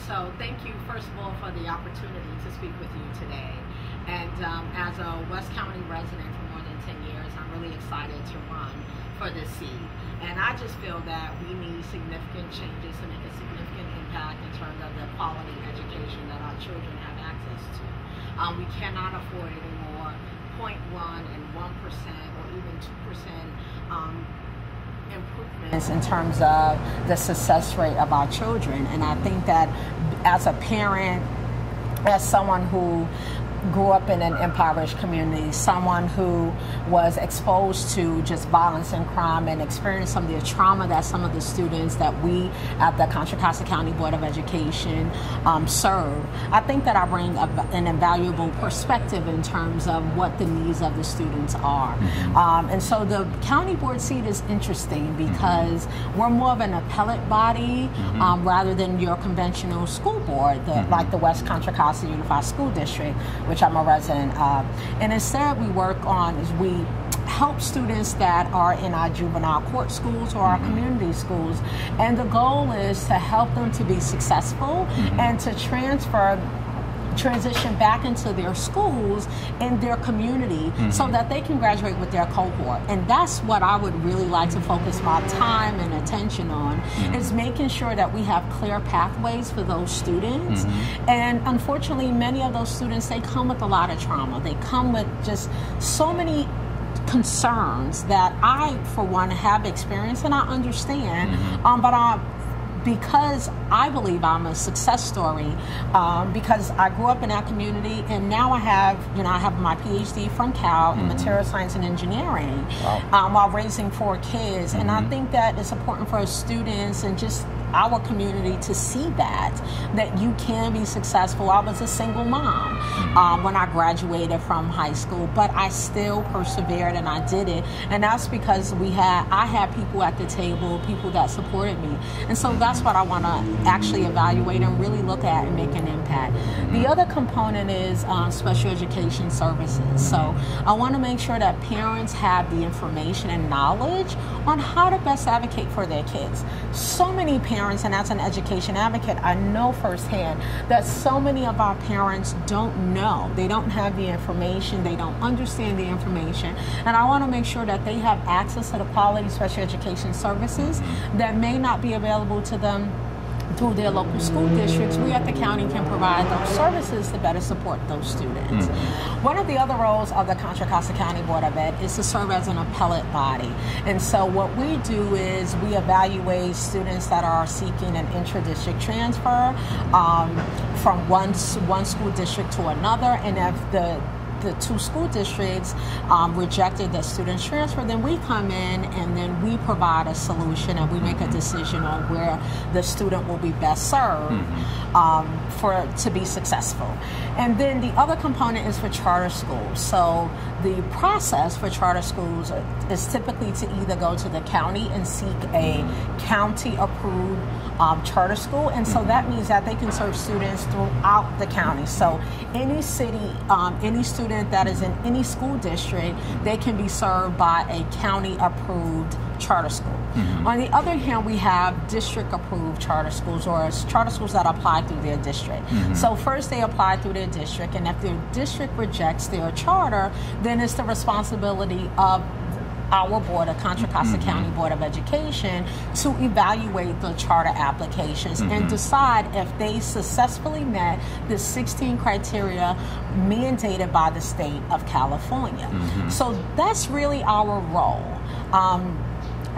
So thank you, first of all, for the opportunity to speak with you today. And as a West County resident for more than 10 years, I'm really excited to run for this seat. And I just feel that we need significant changes to make a significant impact in terms of the quality education that our children have access to. We cannot afford anymore 0.1 and 1% or even 2% improvements in terms of the success rate of our children. And I think that as a parent, as someone who grew up in an impoverished community, someone who was exposed to just violence and crime and experienced some of the trauma that some of the students that we at the Contra Costa County Board of Education serve, I think that I bring an invaluable perspective in terms of what the needs of the students are. And so the county board seat is interesting because we're more of an appellate body rather than your conventional school board, like the West Contra Costa Unified School District, which I'm a resident of. And instead we work on is we help students that are in our juvenile court schools or our community schools. And the goal is to help them to be successful and to transition back into their schools in their community so that they can graduate with their cohort. And that's what I would really like to focus my time and attention on, is making sure that we have clear pathways for those students. And unfortunately, many of those students, they come with a lot of trauma. They come with just so many concerns that I, for one, have experienced and I understand, because I believe I'm a success story, because I grew up in that community, and now I have my Ph.D. from Cal in material science and engineering, while raising 4 kids. And I think that it's important for students and just our community to see that you can be successful. I was a single mom when I graduated from high school, but I still persevered and I did it. And that's because I had people at the table, people that supported me. And so that's what I want to actually evaluate and really look at and make an impact. The other component is special education services. So I want to make sure that parents have the information and knowledge on how to best advocate for their kids. So many parents, and as an education advocate, I know firsthand that so many of our parents don't know. They don't have the information. They don't understand the information. And I want to make sure that they have access to the quality special education services that may not be available to them through their local school districts. We at the county can provide those services to better support those students. One of the other roles of the Contra Costa County Board of Ed is to serve as an appellate body. And so what we do is we evaluate students that are seeking an intra-district transfer from one school district to another, and if the 2 school districts rejected the student's transfer, then we come in and then we provide a solution and we make a decision on where the student will be best served to be successful. And then the other component is for charter schools. So the process for charter schools is typically to either go to the county and seek a county-approved charter school, and so that means that they can serve students throughout the county. So any city, any student that is in any school district, they can be served by a county-approved charter school. On the other hand, we have district-approved charter schools, or charter schools that apply through their district. So first they apply through their district, and if their district rejects their charter, then it's the responsibility of our board, the Contra Costa County Board of Education, to evaluate the charter applications and decide if they successfully met the 16 criteria mandated by the state of California. So that's really our role.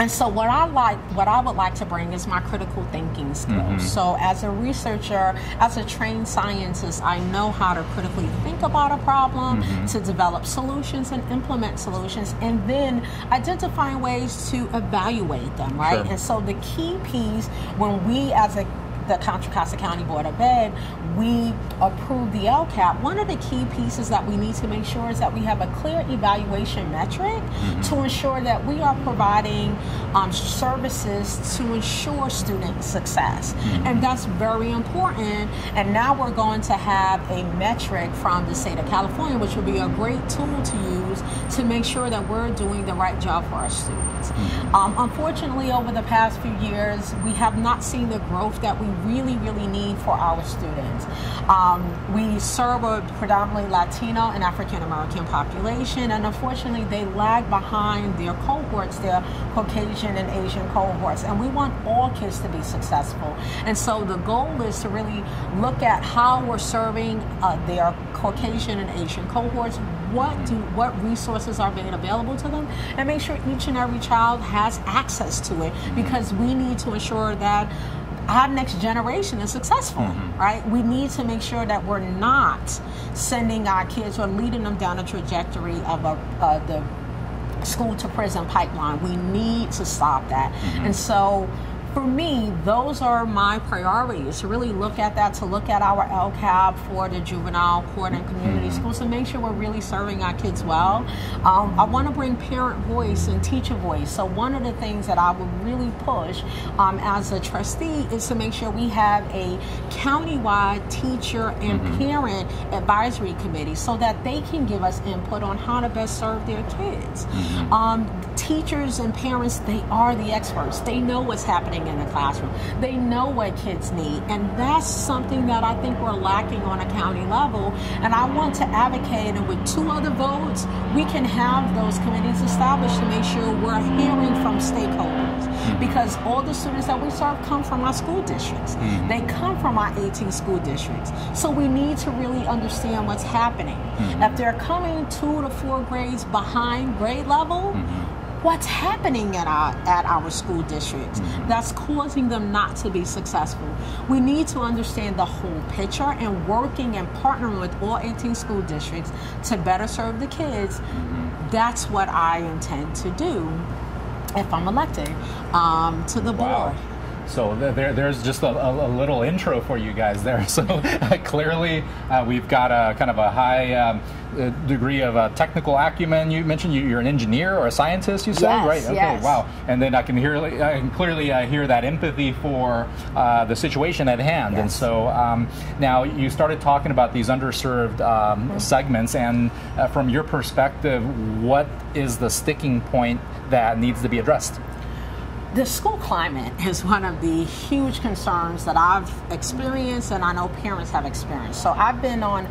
And so what I would like to bring is my critical thinking skills. So as a researcher, as a trained scientist, I know how to critically think about a problem, to develop solutions and implement solutions, and then identifying ways to evaluate them, right? And so the key piece when we as the Contra Costa County Board of Ed, we approve the LCAP, one of the key pieces that we need to make sure is that we have a clear evaluation metric to ensure that we are providing services to ensure student success. And that's very important. And now we're going to have a metric from the state of California, which will be a great tool to use to make sure that we're doing the right job for our students. Unfortunately, over the past few years, we have not seen the growth that we really, really need for our students. We serve a predominantly Latino and African American population, and unfortunately they lag behind their cohorts, their Caucasian and Asian cohorts, and we want all kids to be successful. And so the goal is to really look at how we're serving their Caucasian and Asian cohorts, what resources are being available to them, and make sure each and every child has access to it, because we need to ensure that our next generation is successful, right? We need to make sure that we're not sending our kids or leading them down a trajectory of the school to prison pipeline. We need to stop that. And so for me, those are my priorities, to really look at that, to look at our LCAP for the juvenile court and community schools, to make sure we're really serving our kids well. I want to bring parent voice and teacher voice. So one of the things that I would really push as a trustee is to make sure we have a countywide teacher and parent advisory committee, so that they can give us input on how to best serve their kids. Teachers and parents, they are the experts. They know what's happening in the classroom. They know what kids need, and that's something that I think we're lacking on a county level. And I want to advocate, and with 2 other votes, we can have those committees established to make sure we're hearing from stakeholders, because all the students that we serve come from our school districts. They come from our 18 school districts. So we need to really understand what's happening. If they're coming 2 to 4 grades behind grade level, what's happening at our school districts that's causing them not to be successful. We need to understand the whole picture, and working and partnering with all 18 school districts to better serve the kids. That's what I intend to do if I'm elected to the board. So there's just a little intro for you guys there. So clearly we've got a kind of a high degree of technical acumen. You mentioned you're an engineer or a scientist, you said? Yes, right? Okay, yes. Wow. And then I can clearly hear that empathy for the situation at hand. Yes. And so now you started talking about these underserved segments, and from your perspective, what is the sticking point that needs to be addressed? The school climate is one of the huge concerns that I've experienced, and I know parents have experienced. So I've been on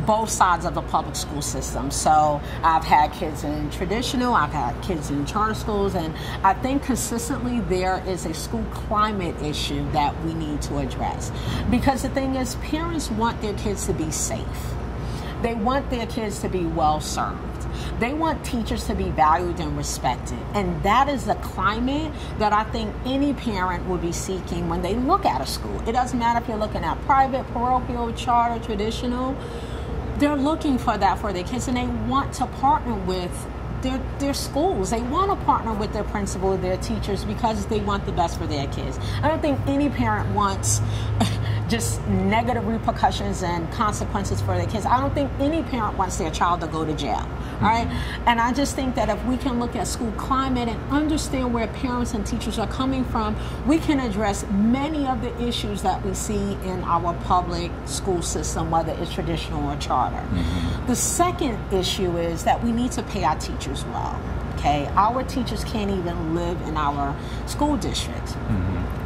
both sides of the public school system. So I've had kids in traditional, I've had kids in charter schools, and I think consistently there is a school climate issue that we need to address. Because the thing is, parents want their kids to be safe. They want their kids to be well served. They want teachers to be valued and respected. And that is the climate that I think any parent would be seeking when they look at a school. It doesn't matter if you're looking at private, parochial, charter, traditional. They're looking for that for their kids, and they want to partner with their schools. They want to partner with their principal, their teachers, because they want the best for their kids. I don't think any parent wants just negative repercussions and consequences for their kids. I don't think any parent wants their child to go to jail, all right? And I just think that if we can look at school climate and understand where parents and teachers are coming from, we can address many of the issues that we see in our public school system, whether it's traditional or charter. The second issue is that we need to pay our teachers well. Okay, our teachers can't even live in our school districts.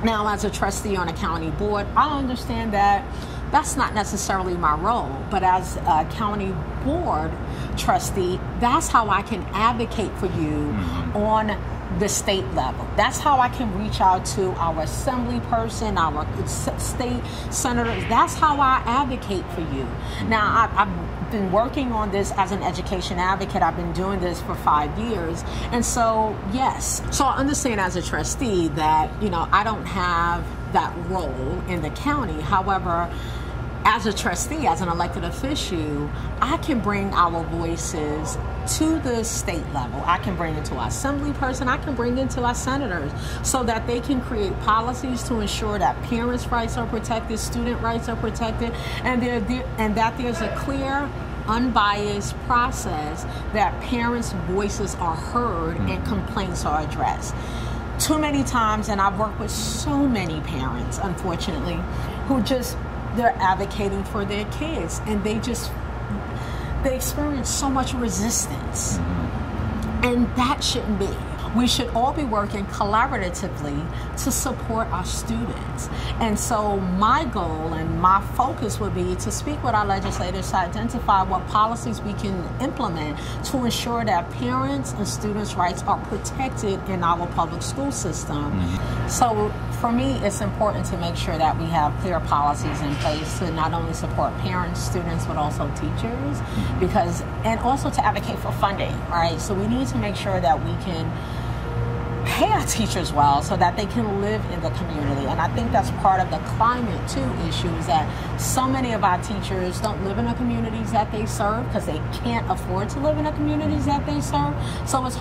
Now, as a trustee on a county board, I understand that that's not necessarily my role, but as a county board trustee, that's how I can advocate for you on the state level. That's how I can reach out to our assembly person, our state senators. That's how I advocate for you. Now, I've been working on this as an education advocate. I've been doing this for 5 years. And so, yes. So I understand as a trustee that, I don't have that role in the county. However, as a trustee, as an elected official, I can bring our voices to the state level. I can bring it to our assembly person. I can bring it to our senators, so that they can create policies to ensure that parents' rights are protected, student rights are protected, and that there's a clear, unbiased process that parents' voices are heard and complaints are addressed. Too many times, and I've worked with so many parents, unfortunately, who they're advocating for their kids, and they experience so much resistance, and that shouldn't be. we should all be working collaboratively to support our students. And so my goal and my focus would be to speak with our legislators to identify what policies we can implement to ensure that parents and students' rights are protected in our public school system. So for me, it's important to make sure that we have clear policies in place to not only support parents, students, but also teachers, and also to advocate for funding, right? So we need to make sure that we can pay our teachers well so that they can live in the community. And I think that's part of the climate too issue, is that so many of our teachers don't live in the communities that they serve because they can't afford to live in the communities that they serve. So it's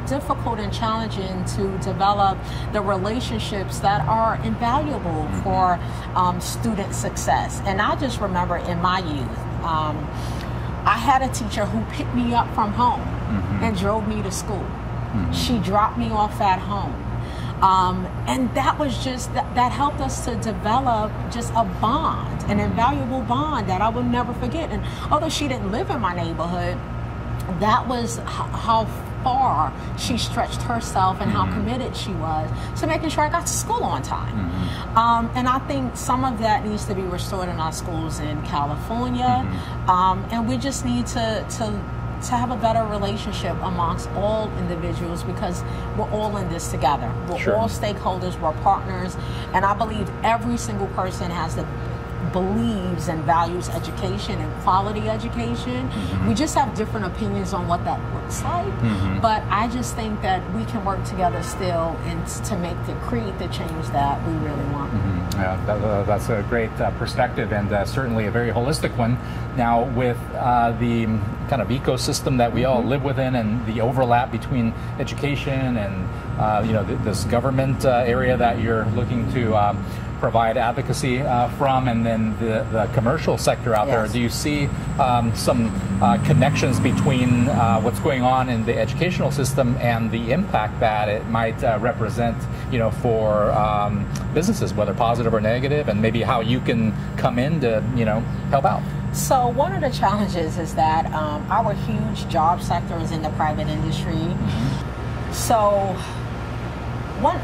difficult and challenging to develop the relationships that are invaluable for student success. And I just remember in my youth, I had a teacher who picked me up from home and drove me to school. She dropped me off at home. And that was just, that helped us to develop just a bond, an invaluable bond that I will never forget. And although she didn't live in my neighborhood, that was how far she stretched herself and how committed she was to making sure I got to school on time. And I think some of that needs to be restored in our schools in California. And we just need to have a better relationship amongst all individuals, because we're all in this together. We're all stakeholders, we're partners, and I believe every single person believes and values education and quality education. We just have different opinions on what that looks like, but I just think that we can work together still and to create the change that we really want. Yeah, that's a great perspective, and certainly a very holistic one. Now, with the kind of ecosystem that we all live within, and the overlap between education and this government area that you're looking to provide advocacy from, and then the commercial sector out there, do you see some connections between what's going on in the educational system and the impact that it might represent, for businesses, whether positive or negative, and maybe how you can come in to, help out? So one of the challenges is that our huge job sector is in the private industry. So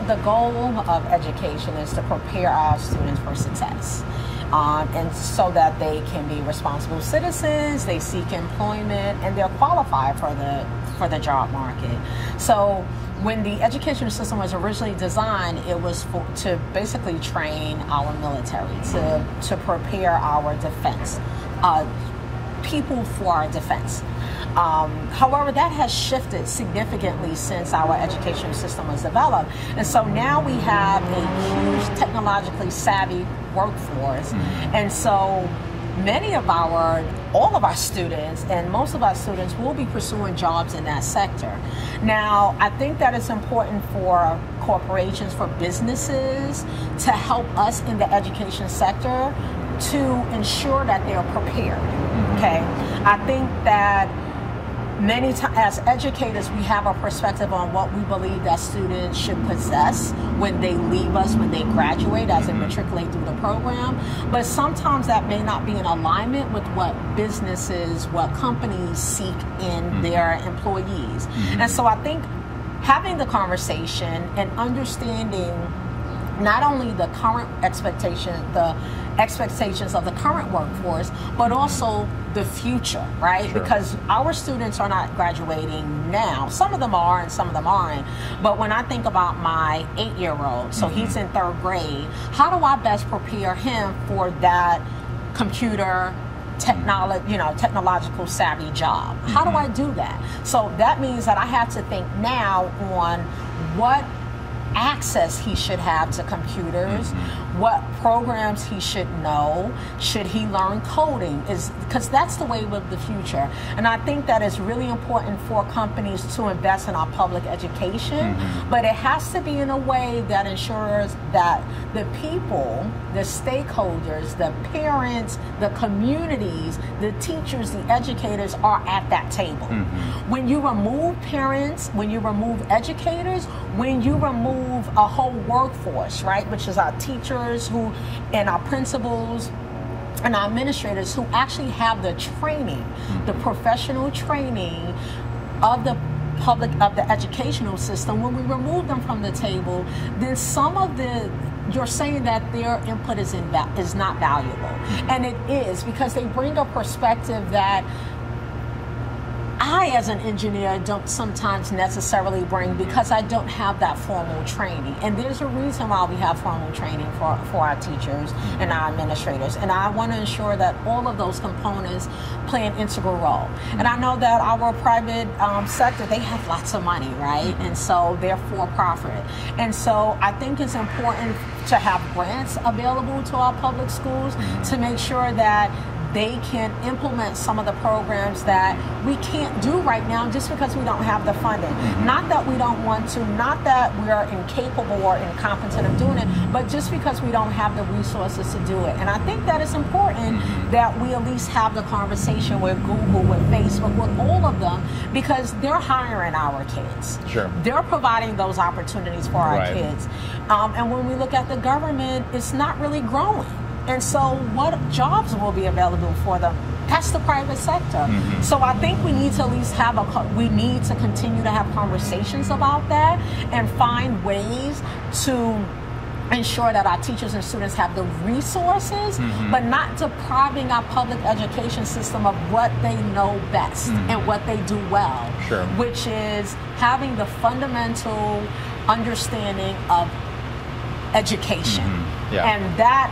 the goal of education is to prepare our students for success, and so that they can be responsible citizens, they seek employment, and they're qualified for the job market. So when the education system was originally designed, it was to basically train our military, to prepare our defense, people for our defense. However, that has shifted significantly since our education system was developed. And so now we have a huge technologically savvy workforce. And so all of our students and most of our students will be pursuing jobs in that sector. Now, I think that it's important for corporations, for businesses to help us in the education sector to ensure that they're prepared. Okay, I think that many times as educators, we have a perspective on what we believe that students should possess when they leave us, when they graduate, as they matriculate through the program. But sometimes that may not be in alignment with what businesses, what companies seek in their employees. And so I think having the conversation and understanding not only the current expectations of the current workforce, but also the future, right? Because our students are not graduating now. Some of them are and some of them aren't. But when I think about my 8-year-old, so he's in 3rd grade, how do I best prepare him for that computer technological savvy job? How do I do that? So that means that I have to think now on what access he should have to computers, what programs he should know, should he learn coding, because that's the wave of the future. And I think that it's really important for companies to invest in our public education, but it has to be in a way that ensures that the people, the stakeholders, the parents, the communities, the teachers, the educators are at that table. When you remove parents, when you remove educators, when you remove a whole workforce, right, which is our teachers and our principals and our administrators who actually have the training, the professional training of the the educational system, when we remove them from the table, then some of you're saying that their input is not valuable. And it is, because they bring a perspective that I, as an engineer, don't sometimes necessarily bring, because I don't have that formal training. And there's a reason why we have formal training for our teachers and our administrators. And I want to ensure that all of those components play an integral role. And I know that our private sector, they have lots of money, right? And so they're for-profit. And so I think it's important to have grants available to our public schools to make sure that they can implement some of the programs that we can't do right now just because we don't have the funding. Not that we don't want to, not that we are incapable or incompetent of doing it, but just because we don't have the resources to do it. And I think that it's important that we at least have the conversation with Google, with Facebook, with all of them, because they're hiring our kids. Sure. They're providing those opportunities for our kids. And when we look at the government, it's not really growing. And so what jobs will be available for them? That's the private sector. So I think we need to at least we need to continue to have conversations about that and find ways to ensure that our teachers and students have the resources, but not depriving our public education system of what they know best and what they do well, which is having the fundamental understanding of education. And that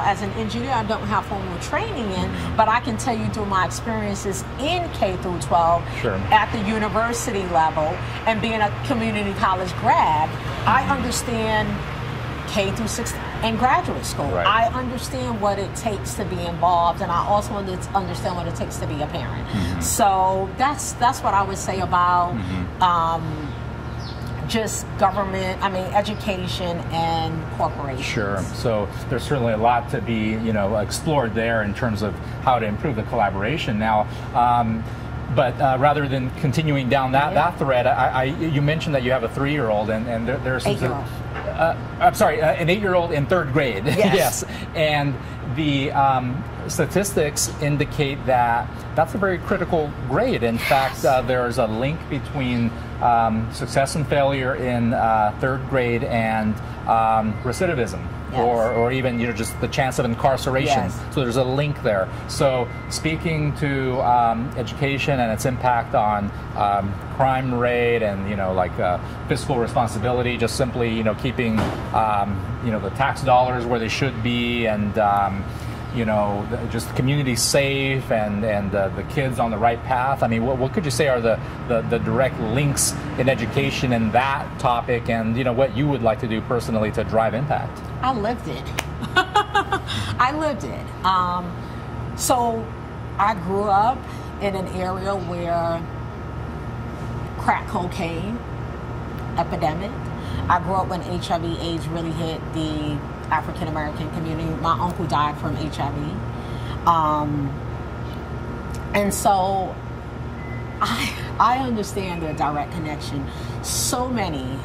as an engineer, I don't have formal training in, but I can tell you through my experiences in K through 12 at the university level and being a community college grad, I understand K through 6 and graduate school. I understand what it takes to be involved, and I also understand what it takes to be a parent. So that's what I would say about just government, education and corporations. Sure. So there's certainly a lot to be, explored there in terms of how to improve the collaboration. Now, but rather than continuing down that thread, you mentioned that you have a 3-year-old, and there's some. 8-year-old. I'm sorry, an 8-year-old in 3rd grade. Yes. And the statistics indicate that that's a very critical grade. In fact, there's a link between success and failure in 3rd grade and recidivism. Or even just the chance of incarceration. So there's a link there. So speaking to education and its impact on crime rate and fiscal responsibility, just simply keeping the tax dollars where they should be, and just the community safe and the kids on the right path. What could you say are the direct links in education and that topic, and what you would like to do personally to drive impact? I lived it. I lived it. So I grew up in an area where crack cocaine epidemic. I grew up when HIV/AIDS really hit the African American community. My uncle died from HIV. And so I understand the direct connection. So many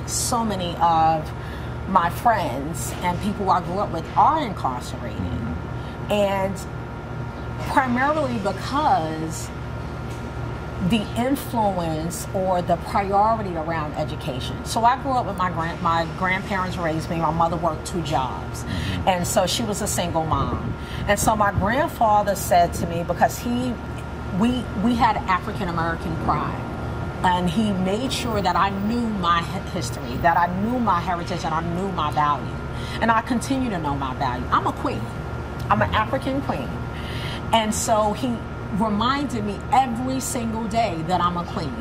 of my friends and people I grew up with are incarcerated. And primarily because the influence or the priority around education. So I grew up with my grandparents raised me. My mother worked 2 jobs. And so she was a single mom. And so my grandfather said to me, because we had African American pride, and he made sure that I knew my history, that I knew my heritage, and I knew my value. And I continue to know my value. I'm a queen. I'm an African queen. And so he reminded me every single day that I'm a queen.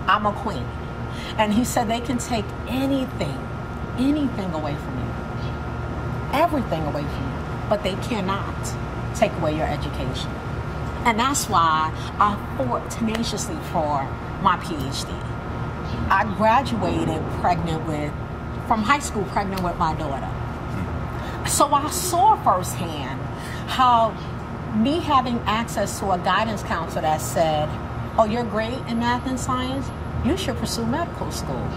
I'm a queen. And he said they can take anything away from you. Everything away from you. But they cannot take away your education. And that's why I fought tenaciously for my Ph.D. I graduated from high school pregnant with my daughter. So I saw firsthand how me having access to a guidance counselor that said, oh, you're great in math and science, you should pursue medical school.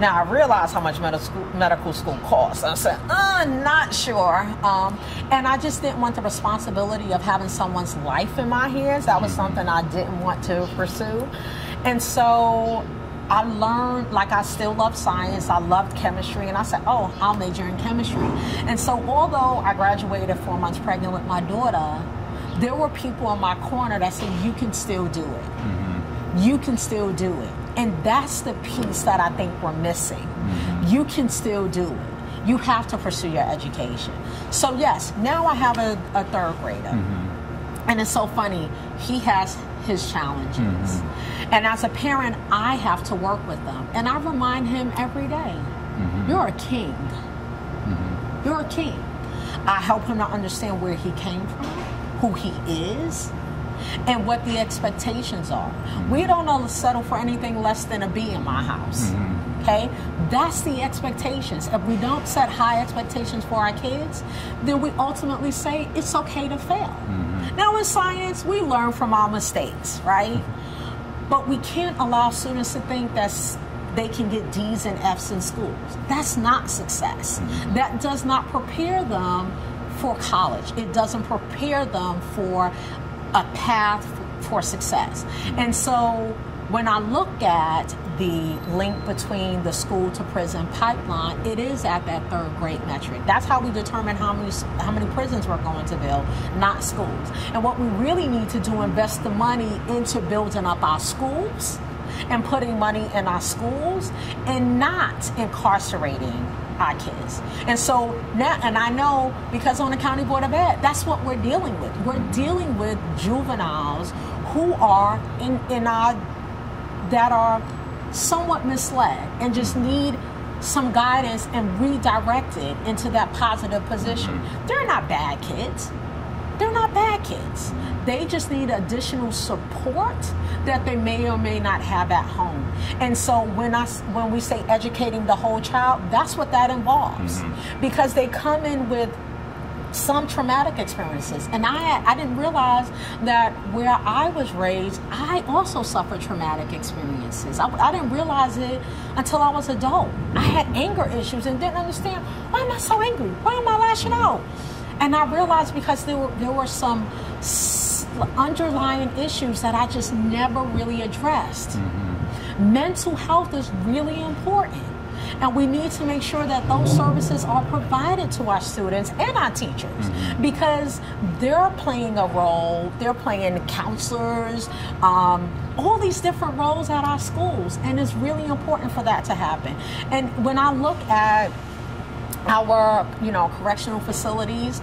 Now, I realized how much medical school costs. I said, not sure. And I just didn't want the responsibility of having someone's life in my hands. That was something I didn't want to pursue. And so I learned, like, I still love science, I loved chemistry, and I said, oh, I'll major in chemistry. And so although I graduated 4 months pregnant with my daughter, there were people in my corner that said, you can still do it. You can still do it. And that's the piece that I think we're missing. You can still do it. You have to pursue your education. So yes, now I have a third grader. And it's so funny, he has his challenges. And as a parent, I have to work with them. And I remind him every day, you're a king. You're a king. I help him to understand where he came from, who he is, and what the expectations are. We don't settle for anything less than a B in my house. Okay? That's the expectations. If we don't set high expectations for our kids, then we ultimately say it's okay to fail. Now in science, we learn from our mistakes, right? But we can't allow students to think that they can get D's and F's in schools. That's not success. That does not prepare them for college. It doesn't prepare them for a path for success. And so when I look at the link between the school to prison pipeline, it is at that third grade metric. That's how we determine how many prisons we're going to build, not schools. And what we really need to do, invest the money into building up our schools and putting money in our schools and not incarcerating our kids. And so now, and I know because on the County Board of Ed, that's what we're dealing with. We're dealing with juveniles who are that are somewhat misled and just need some guidance and redirected into that positive position. They're not bad kids. They're not bad kids. They just need additional support that they may or may not have at home. And so when we say educating the whole child, that's what that involves. Because they come in with some traumatic experiences. And I didn't realize that where I was raised, I also suffered traumatic experiences. I didn't realize it until I was adult. I had anger issues and didn't understand, why am I so angry? Why am I lashing out? And I realized because there were some underlying issues that I just never really addressed. Mental health is really important. And we need to make sure that those services are provided to our students and our teachers because they're playing a role. They're playing counselors, all these different roles at our schools. And it's really important for that to happen. And when I look at our, correctional facilities,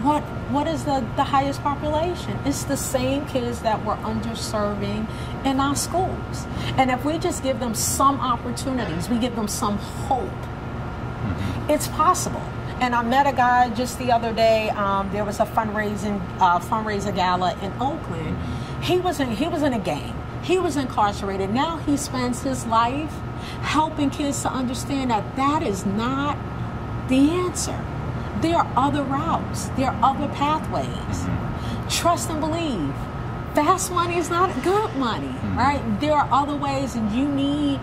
what is the highest population? It's the same kids that we're underserving in our schools. And if we just give them some opportunities, we give them some hope, it's possible. And I met a guy just the other day. There was a fundraiser gala in Oakland. He was in a gang. He was incarcerated. Now he spends his life helping kids to understand that that is not the answer. There are other routes. There are other pathways. Trust and believe. Fast money is not good money, right? There are other ways, and you need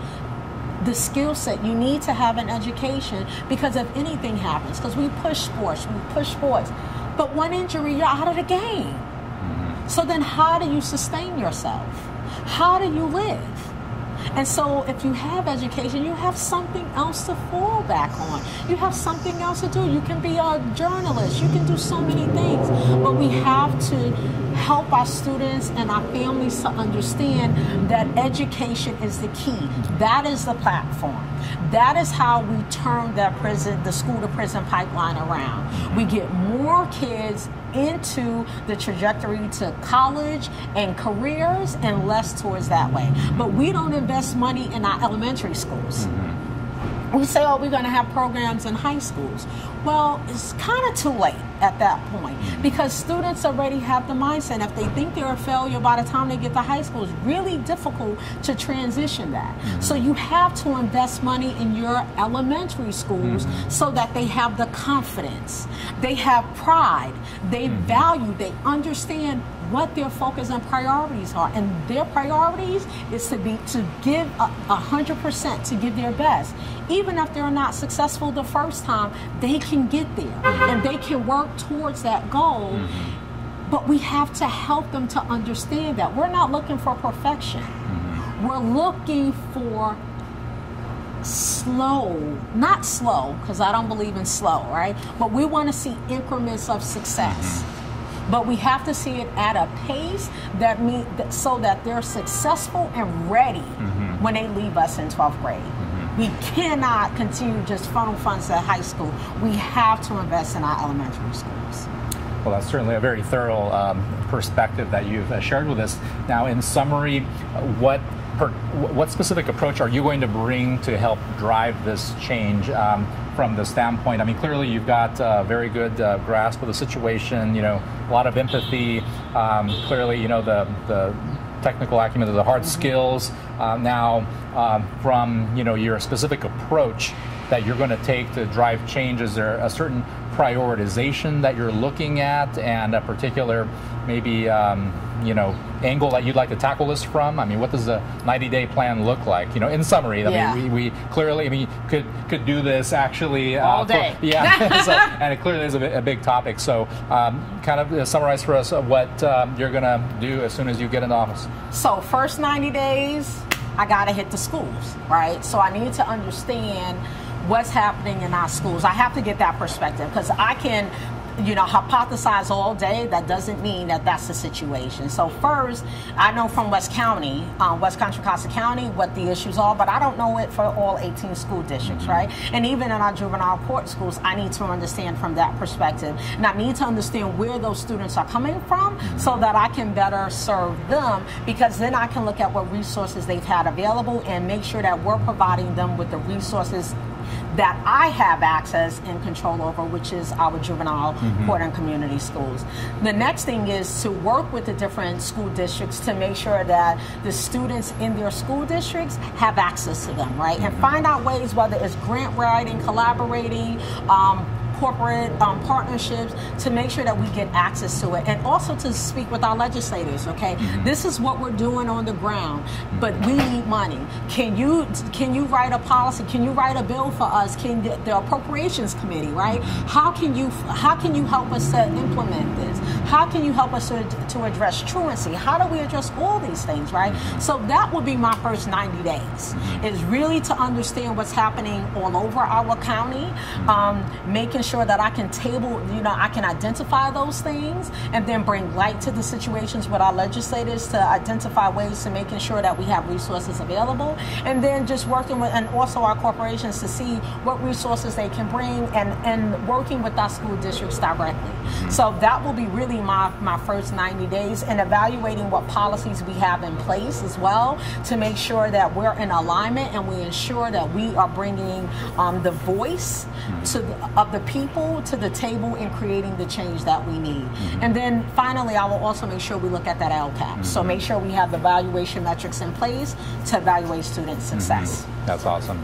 the skill set. You need to have an education because if anything happens, because we push sports, but one injury, you're out of the game. So then how do you sustain yourself? How do you live? And so if you have education, you have something else to fall back on. You have something else to do. You can be a journalist. You can do so many things. But we have to help our students and our families to understand that education is the key. That is the platform. That is how we turn the school to prison pipeline around. We get more kids into the trajectory to college and careers and less towards that way. But we don't invest money in our elementary schools. We say, oh, we're going to have programs in high schools. Well, it's kind of too late at that point because students already have the mindset. If they think they're a failure by the time they get to high school, it's really difficult to transition that. So you have to invest money in your elementary schools so that they have the confidence, they have pride, they value, they understand what their focus and priorities are. And their priorities is to give 100%, to give their best. Even if they're not successful the first time, they can get there and they can work towards that goal. But we have to help them to understand that we're not looking for perfection. we're looking for not slow, because I don't believe in slow, right? But we want to see increments of success. But we have to see it at a pace so that they're successful and ready when they leave us in 12th grade. We cannot continue just funnel funds to high school. We have to invest in our elementary schools. Well, that's certainly a very thorough perspective that you've shared with us. Now, in summary, what specific approach are you going to bring to help drive this change from the standpoint? I mean, clearly you've got a very good grasp of the situation, a lot of empathy, clearly, the technical acumen, the hard skills. Now, from, your specific approach that you're going to take to drive change, is there a certain prioritization that you're looking at and a particular maybe angle that you'd like to tackle this from? I mean, what does the 90-day plan look like? In summary, I mean, we clearly, could do this actually all day. And it clearly is a big topic. So, kind of summarize for us what you're going to do as soon as you get in office. So, first 90 days, I got to hit the schools, right? So I need to understand what's happening in our schools. I have to get that perspective, because I can hypothesize all day. That doesn't mean that that's the situation. So first, I know from West County, West Contra Costa County, what the issues are, but I don't know it for all 18 school districts, right? And even in our juvenile court schools, I need to understand from that perspective. And I need to understand where those students are coming from so that I can better serve them, because then I can look at what resources they've had available and make sure that we're providing them with the resources that I have access and control over, which is our juvenile court and community schools. The next thing is to work with the different school districts to make sure that the students in their school districts have access to them, right? And find out ways, whether it's grant writing, collaborating, corporate partnerships, to make sure that we get access to it, and also to speak with our legislators. Okay, this is what we're doing on the ground, but we need money. Can you write a policy? Can you write a bill for us? Can the appropriations committee, right? How can you help us to implement this? How can you help us to address truancy? How do we address all these things, right? So that would be my first 90 days, is really to understand what's happening all over our county, making sure that I can I can identify those things, and then bring light to the situations with our legislators to identify ways to making sure that we have resources available, and then just working with, and also our corporations, to see what resources they can bring, and working with our school districts directly. So that will be really my first 90 days, and evaluating what policies we have in place as well, to make sure that we're in alignment and we ensure that we are bringing the voice of the people to the table in creating the change that we need. And then finally, I will also make sure we look at that LCAP. So make sure we have the evaluation metrics in place to evaluate student success. That's awesome.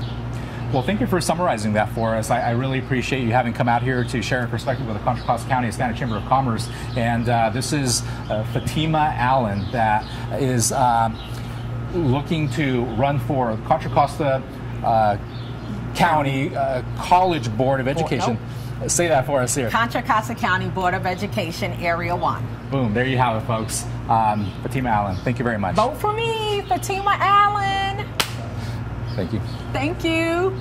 Well, thank you for summarizing that for us. I really appreciate you having come out here to share a perspective with the Contra Costa County Hispanic Chamber of Commerce. And this is Fatima Alleyne, that is looking to run for Contra Costa County College Board of Education. Say that for us here. Contra Costa County Board of Education, Area 1. Boom, there you have it, folks. Fatima Alleyne, thank you very much. Vote for me, Fatima Alleyne. Thank you. Thank you.